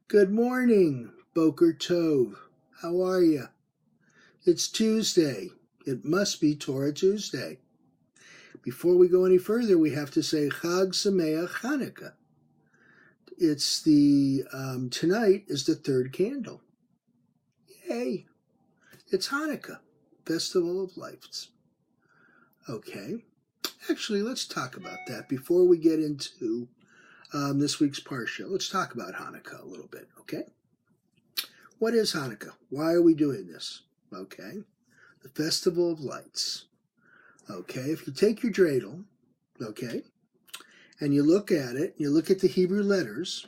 Good morning, Boker Tov. How are you? It's Tuesday. It must be Torah Tuesday. Before we go any further, we have to say Chag Sameach Hanukkah. It's tonight is the third candle. Yay! It's Hanukkah, Festival of Lights. Okay. Actually, let's talk about that before we get into this week's Parsha. Let's talk about Hanukkah a little bit, okay? What is Hanukkah? Why are we doing this? Okay. The Festival of Lights. Okay, if you take your dreidel, okay, and you look at it, you look at the Hebrew letters,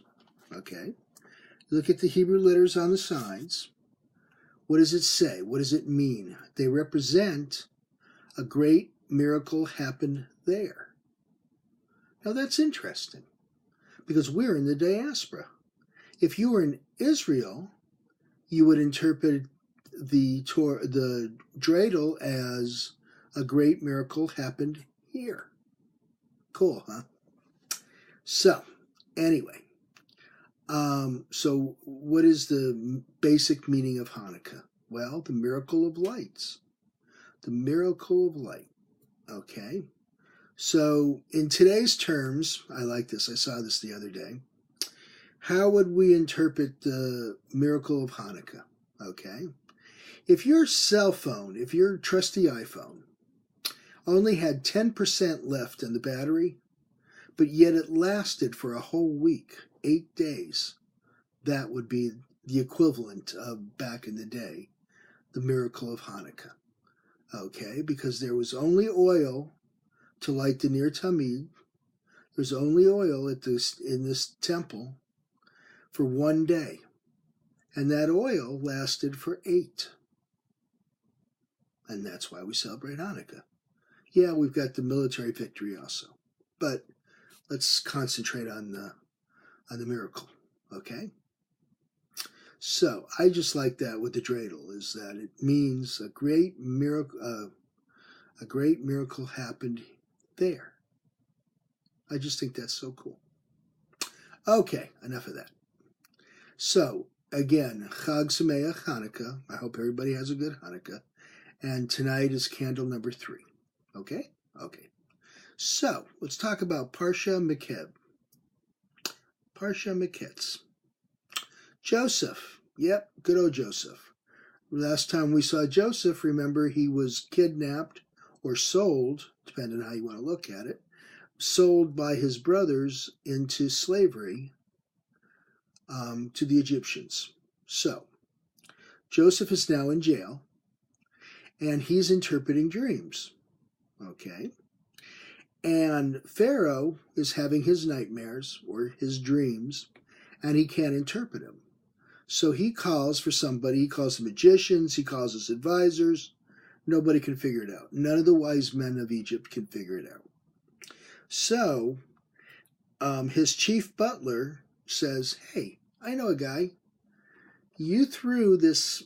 okay, look at the Hebrew letters on the sides, what does it say? What does it mean? They represent a great miracle happened there. Now that's interesting, because we're in the diaspora. If you were in Israel, you would interpret the dreidel as a great miracle happened here. Cool, huh? So, anyway, so what is the basic meaning of Hanukkah? Well, the miracle of lights. The miracle of light. Okay. So, in today's terms, I like this. I saw this the other day. How would we interpret the miracle of Hanukkah? Okay. If your cell phone, if your trusty iPhone, only had 10% left in the battery, but yet it lasted for a whole week, 8 days, that would be the equivalent of, back in the day, the miracle of Hanukkah. Okay, because there was only oil to light the Ner Tamid. There's only oil in this temple for 1 day. And that oil lasted for 8. And that's why we celebrate Hanukkah. Yeah, we've got the military victory also. But let's concentrate on the miracle, okay? So I just like that with the dreidel, is that it means a great miracle happened there. I just think that's so cool. Okay, enough of that. So again, Chag Sameach Hanukkah. I hope everybody has a good Hanukkah. And tonight is candle number 3. Okay? Okay. So, let's talk about Parshat Miketz. Parshat Miketz. Joseph. Yep, good old Joseph. Last time we saw Joseph, remember, he was kidnapped or sold, depending on how you want to look at it, sold by his brothers into slavery to the Egyptians. So, Joseph is now in jail, and he's interpreting dreams. Okay? And Pharaoh is having his nightmares or his dreams, and he can't interpret them. So he calls for somebody. He calls the magicians. He calls his advisors. Nobody can figure it out. None of the wise men of Egypt can figure it out. So his chief butler says, hey, I know a guy. You threw this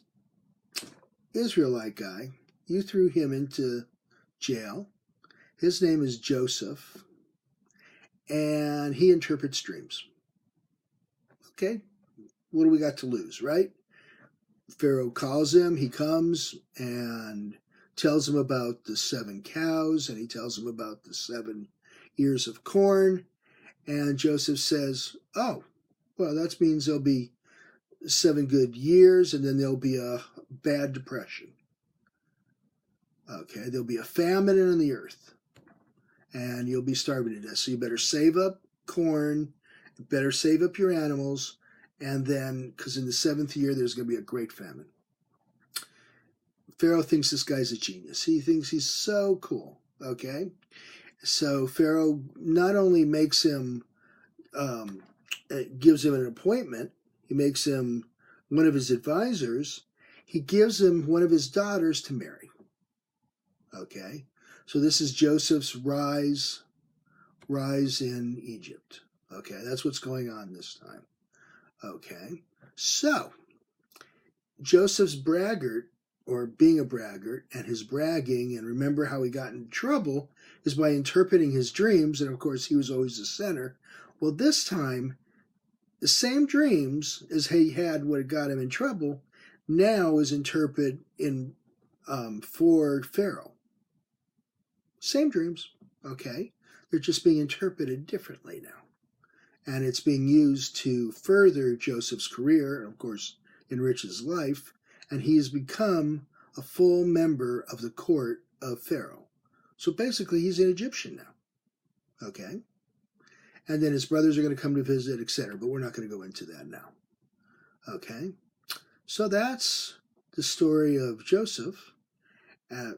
Israelite guy, you threw him into jail. His name is Joseph, and he interprets dreams. Okay, what do we got to lose, right? Pharaoh calls him, he comes and tells him about the 7 cows, and he tells him about the 7 ears of corn, and Joseph says, oh, well, that means there'll be 7 good years, and then there'll be a bad depression. Okay, there'll be a famine in the earth, and you'll be starving to death. So you better save up corn, better save up your animals, and then, because in the 7th year, there's going to be a great famine. Pharaoh thinks this guy's a genius. He thinks he's so cool, okay? So Pharaoh not only makes him, gives him an appointment, he makes him one of his advisors, he gives him one of his daughters to marry. Okay, so this is Joseph's rise in Egypt. Okay, that's what's going on this time. Okay, so Joseph's braggart, or being a braggart, and his bragging, and remember how he got in trouble, is by interpreting his dreams, and of course he was always the center. Well, this time The same dreams as he had what got him in trouble now is interpreted for Pharaoh. Same dreams, okay? They're just being interpreted differently now. And it's being used to further Joseph's career, and of course, enrich his life. And he has become a full member of the court of Pharaoh. So basically, he's an Egyptian now, okay? And then his brothers are going to come to visit, etc. But we're not going to go into that now, okay? So that's the story of Joseph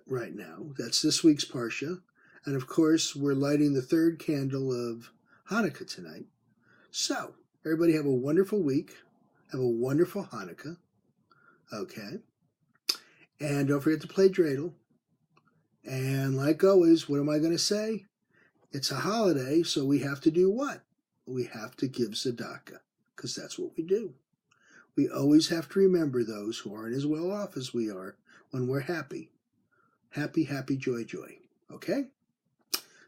right now. That's this week's Parsha. And of course, we're lighting the third candle of Hanukkah tonight. So, everybody have a wonderful week. Have a wonderful Hanukkah. Okay? And don't forget to play dreidel. And like always, what am I going to say? It's a holiday, so we have to do what? We have to give tzedakah, because that's what we do. We always have to remember those who aren't as well off as we are when we're happy. Happy, happy, joy, joy. Okay?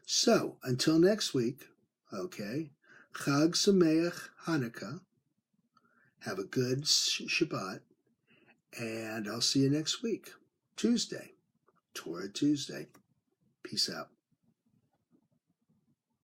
So, until next week, okay, Chag Sameach Hanukkah. Have a good Shabbat, and I'll see you next week, Tuesday, Torah Tuesday. Peace out.